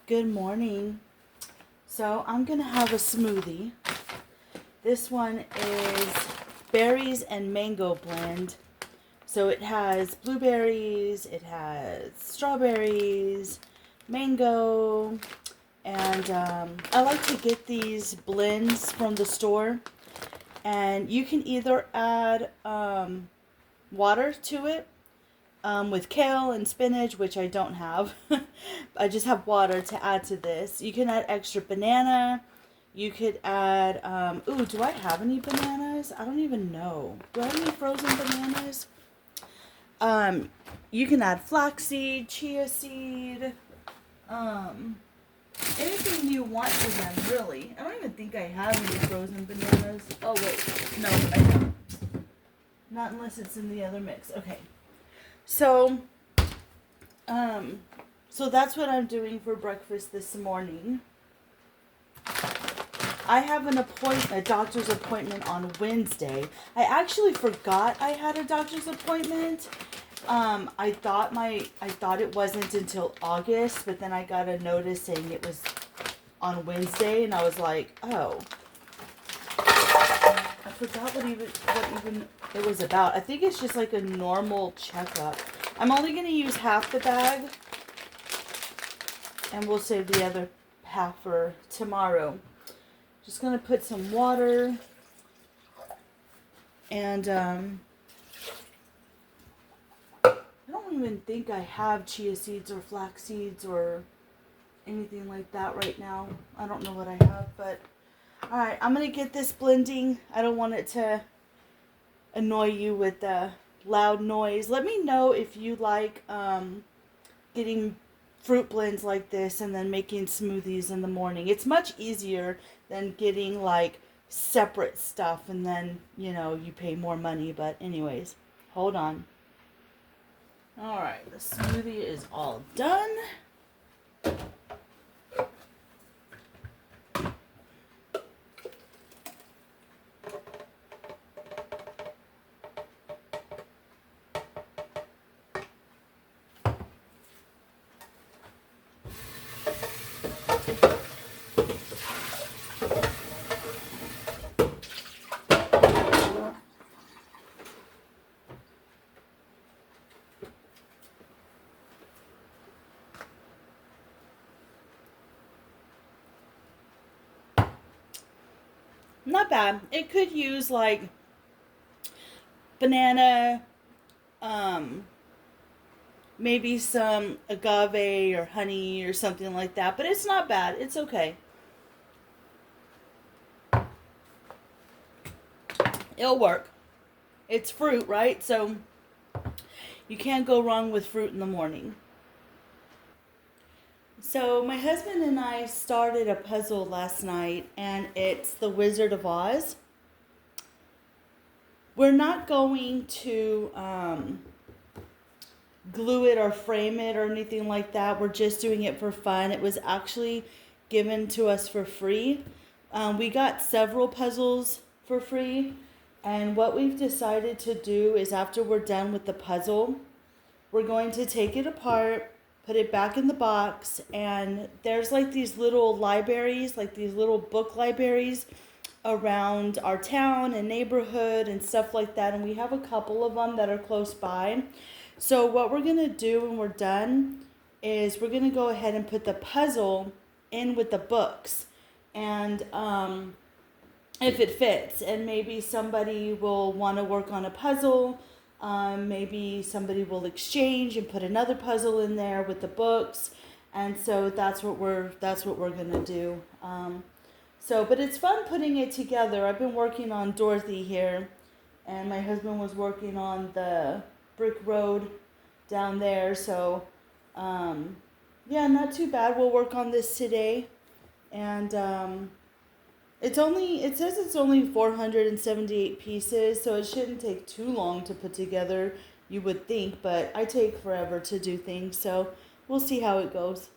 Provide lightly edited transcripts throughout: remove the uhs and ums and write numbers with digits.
Good morning. So I'm going to have a smoothie. This one is berries and mango blend. So it has blueberries, it has strawberries, mango, and I like to get these blends from the store. And you can either add water to it with kale and spinach, which I don't have. I just have water to add to this. You can add extra banana. You could add, do I have any bananas? I don't even know. Do I have any frozen bananas? You can add flaxseed, chia seed, anything you want to them, really. I don't even think I have any frozen bananas. Oh, wait. No, I don't. Not unless it's in the other mix. Okay. So that's what I'm doing for breakfast this morning. I have a doctor's appointment on Wednesday. I actually forgot I had a doctor's appointment. I thought it wasn't until August, but then I got a notice saying it was on Wednesday, and I was like, oh. I forgot what even it was about. I think it's just like a normal checkup. I'm only going to use half the bag, and we'll save the other half for tomorrow. Just going to put some water, and I don't even think I have chia seeds or flax seeds or anything like that right now. I don't know what I have, but alright, I'm going to get this blending. I don't want it to annoy you with the loud noise. Let me know if you like getting fruit blends like this and then making smoothies in the morning. It's much easier than getting like separate stuff and then, you pay more money. But anyways, hold on. Alright, the smoothie is all done. Not bad. It could use like banana, maybe some agave or honey or something like that, but it's not bad. It's okay. It'll work. It's fruit, right? So you can't go wrong with fruit in the morning. So my husband and I started a puzzle last night, and it's The Wizard of Oz. We're not going to glue it or frame it or anything like that. We're just doing it for fun. It was actually given to us for free. We got several puzzles for free, and what we've decided to do is after we're done with the puzzle, we're going to take it apart, put it back in the box, and there's like these little libraries, like these little book libraries around our town and neighborhood and stuff like that, and we have a couple of them that are close by. So what we're going to do when we're done is we're going to go ahead and put the puzzle in with the books, and if it fits, and maybe somebody will want to work on a puzzle. Maybe somebody will exchange and put another puzzle in there with the books, and so that's what we're gonna do. But it's fun putting it together. I've been working on Dorothy here, and my husband was working on the brick road down there. So, not too bad. We'll work on this today, and it says it's only 478 pieces, so it shouldn't take too long to put together, you would think, but I take forever to do things, so we'll see how it goes.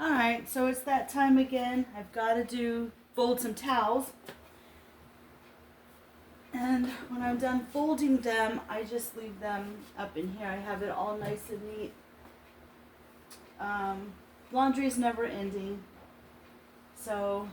Alright, so it's that time again. I've got to fold some towels. And when I'm done folding them, I just leave them up in here. I have it all nice and neat. laundry is never ending. So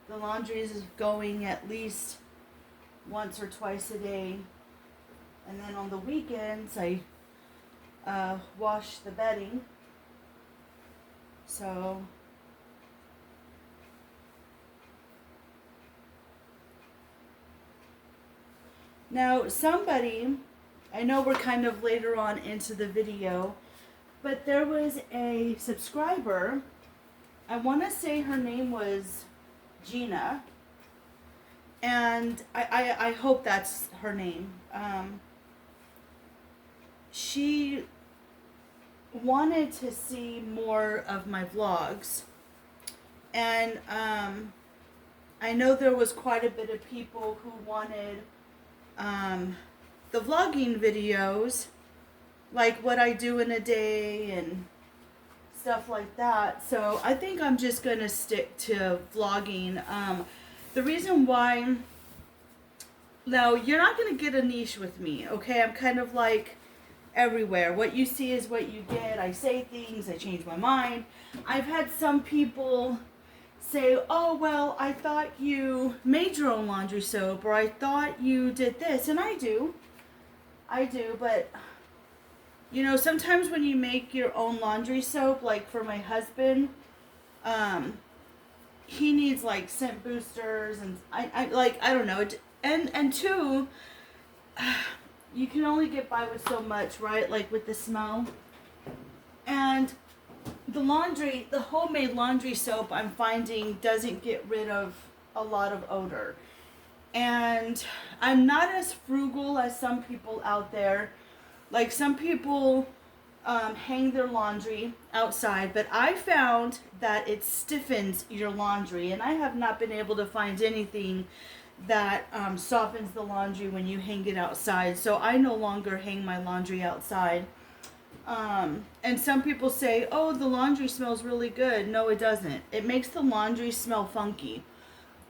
the laundry is going at least once or twice a day. And then on the weekends, I wash the bedding. So now somebody, I know we're kind of later on into the video, but there was a subscriber, I want to say her name was Gina, and I hope that's her name. She wanted to see more of my vlogs, and I know there was quite a bit of people who wanted the vlogging videos, like what I do in a day and stuff like that. So I think I'm just gonna stick to vlogging. The reason why, now you're not gonna get a niche with me, okay? I'm kind of like everywhere. What you see is what you get. I say things, I change my mind. I've had some people say, oh, well, I thought you made your own laundry soap, or I thought you did this, and I do, but you know, sometimes when you make your own laundry soap, like for my husband, he needs like scent boosters, and I don't know, and two, you can only get by with so much, right? Like with the smell. And the homemade laundry soap, I'm finding doesn't get rid of a lot of odor. And I'm not as frugal as some people out there. Like some people hang their laundry outside, but I found that it stiffens your laundry, and I have not been able to find anything that softens the laundry when you hang it outside. So I no longer hang my laundry outside. And some people say, oh, the laundry smells really good. No, it doesn't. It makes the laundry smell funky,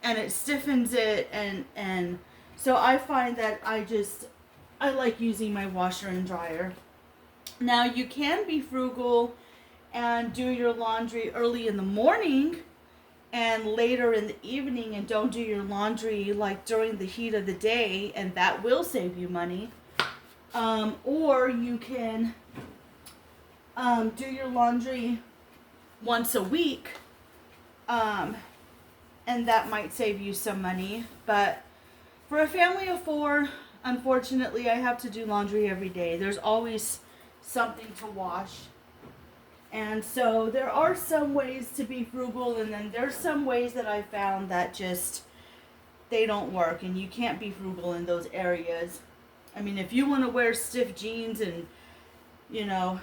and it stiffens it, and so I find that I like using my washer and dryer. Now you can be frugal and do your laundry early in the morning and later in the evening, and don't do your laundry like during the heat of the day, and that will save you money. Or you can do your laundry once a week, and that might save you some money. But for a family of 4, unfortunately, I have to do laundry every day. There's always something to wash. And so there are some ways to be frugal, and then there's some ways that I found that just, they don't work, and you can't be frugal in those areas. I mean, if you want to wear stiff jeans and, you know,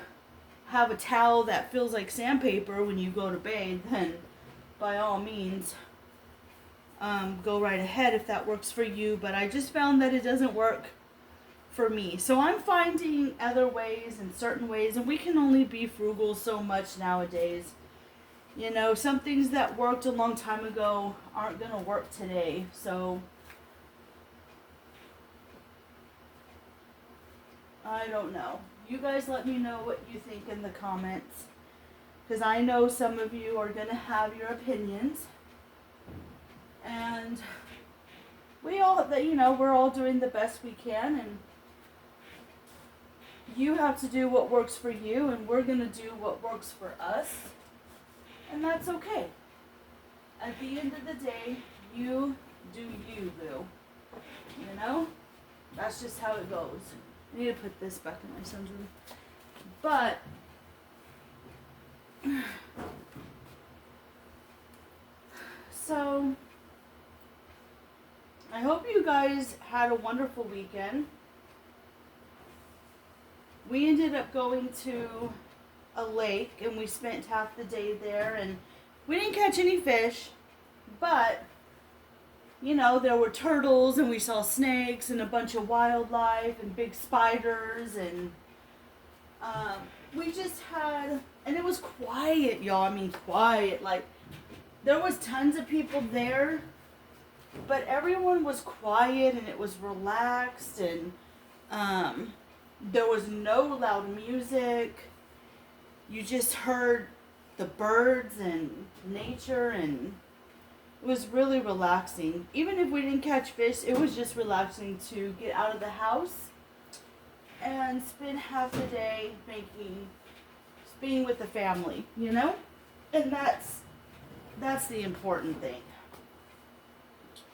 have a towel that feels like sandpaper when you go to bathe, then by all means, go right ahead if that works for you. But I just found that it doesn't work for me. So I'm finding other ways and certain ways, and we can only be frugal so much nowadays. You know, some things that worked a long time ago aren't going to work today. So I don't know. You guys let me know what you think in the comments, because I know some of you are going to have your opinions. And we all, you know, we're all doing the best we can, and you have to do what works for you, and we're going to do what works for us, and that's okay. At the end of the day, you do you, boo. You know? That's just how it goes. I need to put this back in my son's room. But so I hope you guys had a wonderful weekend. We ended up going to a lake, and we spent half the day there, and we didn't catch any fish, but you know, there were turtles, and we saw snakes and a bunch of wildlife and big spiders, and we just had, and it was quiet, y'all. I mean, quiet. Like, there was tons of people there, but everyone was quiet, and it was relaxed, and there was no loud music. you just heard the birds and nature, and it was really relaxing. Even if we didn't catch fish, it was just relaxing to get out of the house and spend half a day being with the family, you know? And that's the important thing.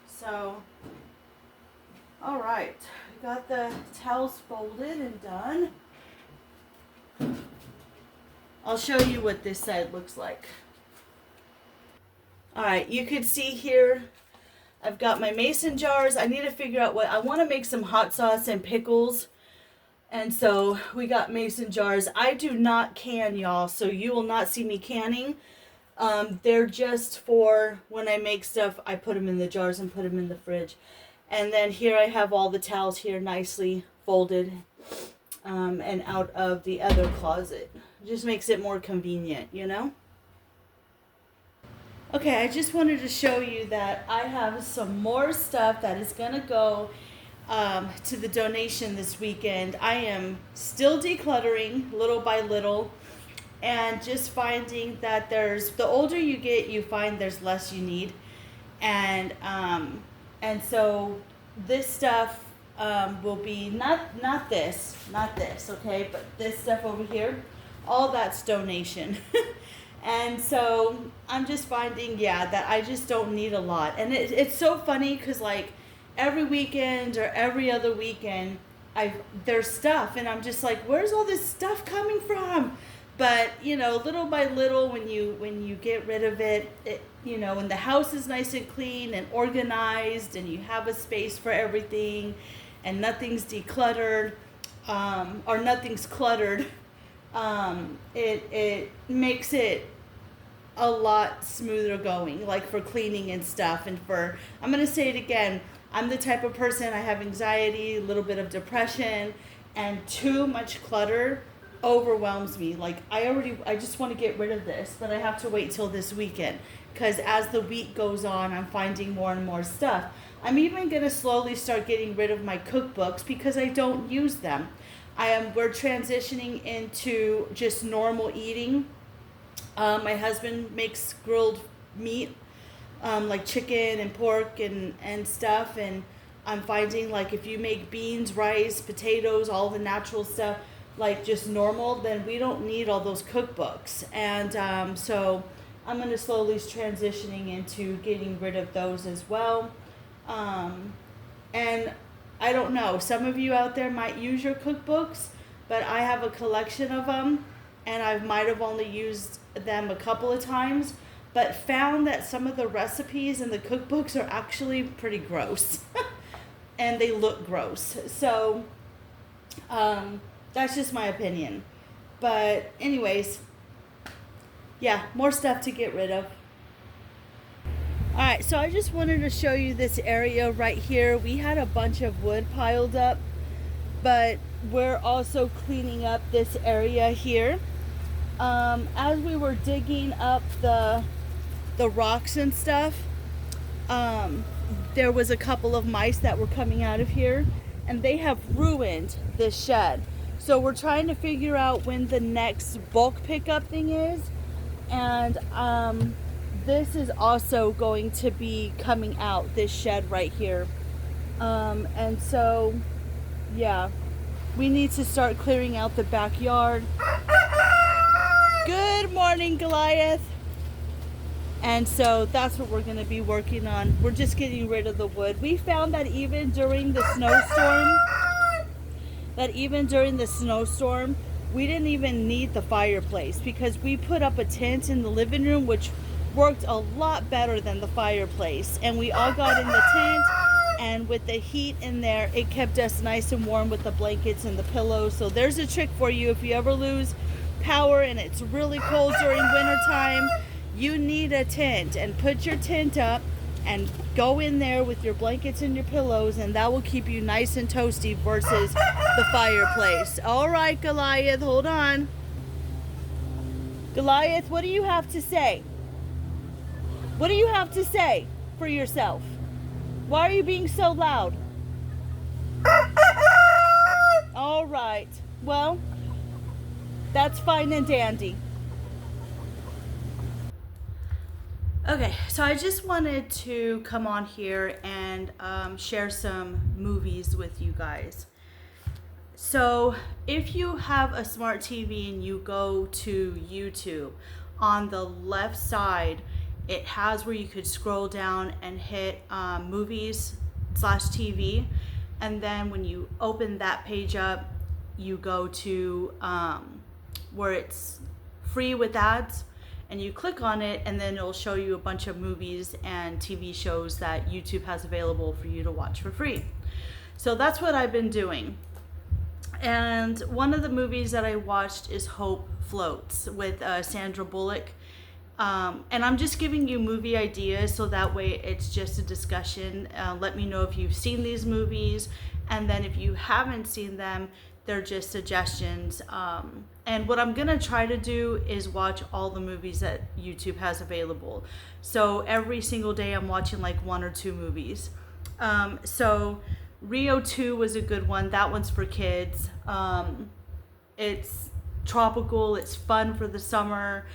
So, all right, we got the towels folded and done. I'll show you what this side looks like. All right, you can see here, I've got my mason jars. I need to figure out what, I want to make some hot sauce and pickles. And so we got mason jars. I do not can, y'all, so you will not see me canning. They're just for when I make stuff, I put them in the jars and put them in the fridge. And then here I have all the towels here nicely folded and out of the other closet. It just makes it more convenient, you know? Okay, I just wanted to show you that I have some more stuff that is going to go to the donation this weekend. I am still decluttering little by little and just finding that the older you get, you find there's less you need. And so this stuff will be not this, okay, but this stuff over here, all that's donation. And so I'm just finding, that I just don't need a lot. And it's so funny because like every weekend or every other weekend, there's stuff, and I'm just like, where's all this stuff coming from? But little by little, when you get rid of it, when the house is nice and clean and organized, and you have a space for everything, and nothing's decluttered, or nothing's cluttered, it makes it a lot smoother going, like for cleaning and stuff. And I'm gonna say it again, I'm the type of person, I have anxiety, a little bit of depression, and too much clutter overwhelms me. Like I just want to get rid of this, but I have to wait till this weekend, because as the week goes on, I'm finding more and more stuff. I'm even gonna slowly start getting rid of my cookbooks because I don't use them. We're transitioning into just normal eating. My husband makes grilled meat, like chicken and pork and stuff, and I'm finding like if you make beans, rice, potatoes, all the natural stuff, like just normal, then we don't need all those cookbooks. And so I'm going to slowly transitioning into getting rid of those as well. And I don't know, some of you out there might use your cookbooks, but I have a collection of them, and I might have only used them a couple of times, but found that some of the recipes in the cookbooks are actually pretty gross. And they look gross. So that's just my opinion. But anyways, more stuff to get rid of. Alright, so I just wanted to show you this area right here. We had a bunch of wood piled up, but we're also cleaning up this area here. As we were digging up the rocks and stuff, there was a couple of mice that were coming out of here, and they have ruined this shed. So we're trying to figure out when the next bulk pickup thing is, and this is also going to be coming out, this shed right here. And so we need to start clearing out the backyard. Good morning, Goliath. And so that's what we're going to be working on. We're just getting rid of the wood. We found that even during the snowstorm, we didn't even need the fireplace, because we put up a tent in the living room, which worked a lot better than the fireplace. And we all got in the tent, and with the heat in there, it kept us nice and warm with the blankets and the pillows. So there's a trick for you. If you ever lose power and it's really cold during wintertime, you need a tent, and put your tent up and go in there with your blankets and your pillows, and that will keep you nice and toasty versus the fireplace. All right, Goliath, hold on. Goliath, what do you have to say? What do you have to say for yourself? Why are you being so loud? All right. Well, that's fine and dandy. Okay, so I just wanted to come on here and share some movies with you guys. So, if you have a smart TV and you go to YouTube, on the left side, it has where you could scroll down and hit movies slash TV. And then when you open that page up, you go to where it's free with ads, and you click on it, and then it'll show you a bunch of movies and TV shows that YouTube has available for you to watch for free. So that's what I've been doing. And one of the movies that I watched is Hope Floats with Sandra Bullock. And I'm just giving you movie ideas so that way it's just a discussion. Let me know if you've seen these movies. And then if you haven't seen them, they're just suggestions. And what I'm going to try to do is watch all the movies that YouTube has available. So every single day I'm watching like 1 or 2 movies. So Rio 2 was a good one. That one's for kids. It's tropical. It's fun for the summer.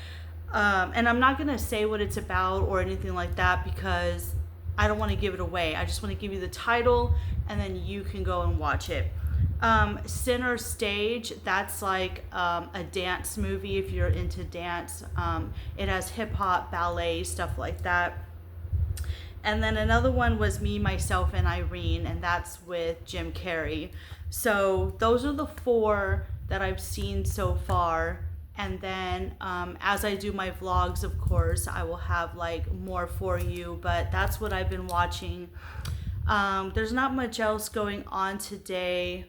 And I'm not going to say what it's about or anything like that because I don't want to give it away. I just want to give you the title and then you can go and watch it. Center Stage, that's like a dance movie if you're into dance. It has hip hop, ballet, stuff like that. And then another one was Me, Myself, and Irene, and that's with Jim Carrey. So those are the 4 that I've seen so far. And then as I do my vlogs, of course, I will have like more for you, but that's what I've been watching. There's not much else going on today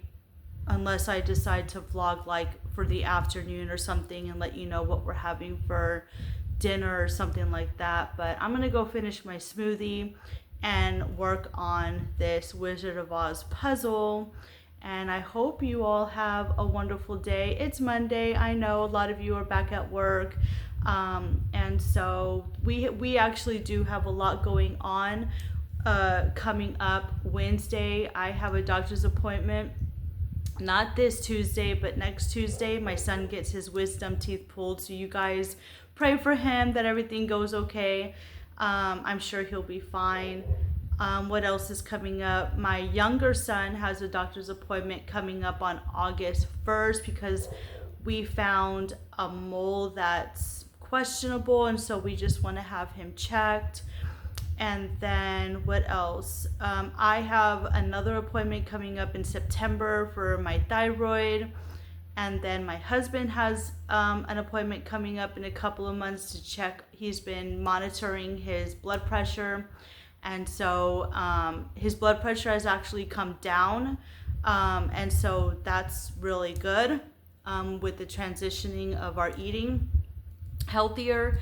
unless I decide to vlog like for the afternoon or something and let you know what we're having for dinner or something like that. But I'm gonna go finish my smoothie and work on this Wizard of Oz puzzle. And I hope you all have a wonderful day. It's Monday. I know a lot of you are back at work. And so we actually do have a lot going on coming up. Wednesday, I have a doctor's appointment. Not this Tuesday, but next Tuesday. My son gets his wisdom teeth pulled. So you guys pray for him that everything goes okay. I'm sure he'll be fine. What else is coming up? My younger son has a doctor's appointment coming up on August 1st because we found a mole that's questionable, and so we just want to have him checked. And then what else? I have another appointment coming up in September for my thyroid. And then my husband has an appointment coming up in a couple of months to check. He's been monitoring his blood pressure. And so his blood pressure has actually come down. And so that's really good with the transitioning of our eating healthier,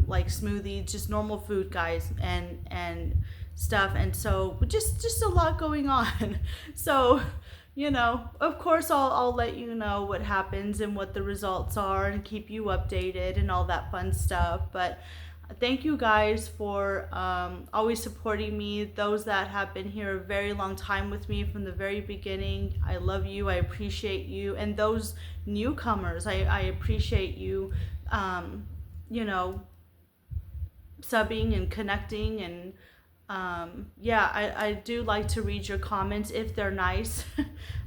like smoothies, just normal food, guys, and stuff. And so just a lot going on. So, you know, of course I'll let you know what happens and what the results are and keep you updated and all that fun stuff. But thank you guys for always supporting me. Those that have been here a very long time with me from the very beginning, I love you. I appreciate you. And those newcomers, I appreciate you, you know, subbing and connecting. And yeah, I do like to read your comments if they're nice.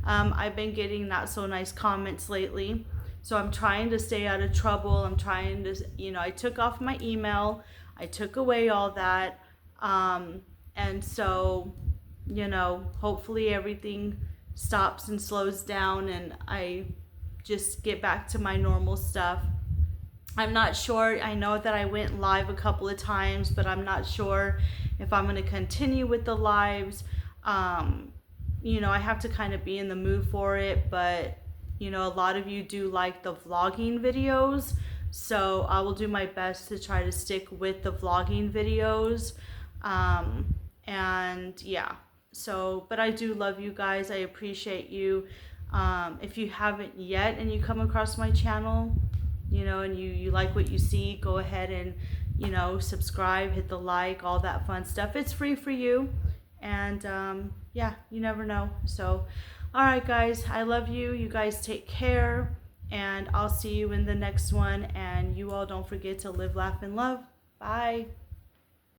I've been getting not so nice comments lately. So I'm trying to stay out of trouble. I'm trying to, you know, I took off my email. I took away all that. And so, you know, hopefully everything stops and slows down and I just get back to my normal stuff. I'm not sure. I know that I went live a couple of times, but I'm not sure if I'm going to continue with the lives. You know, I have to kind of be in the mood for it, but you know, a lot of you do like the vlogging videos, so I will do my best to try to stick with the vlogging videos. And yeah, so, but I do love you guys. I appreciate you. If you haven't yet and you come across my channel, you know, and you like what you see, go ahead and, you know, subscribe, hit the like, all that fun stuff. It's free for you. And yeah, you never know. So, all right, guys, I love you. You guys take care, and I'll see you in the next one. And you all don't forget to live, laugh, and love. Bye.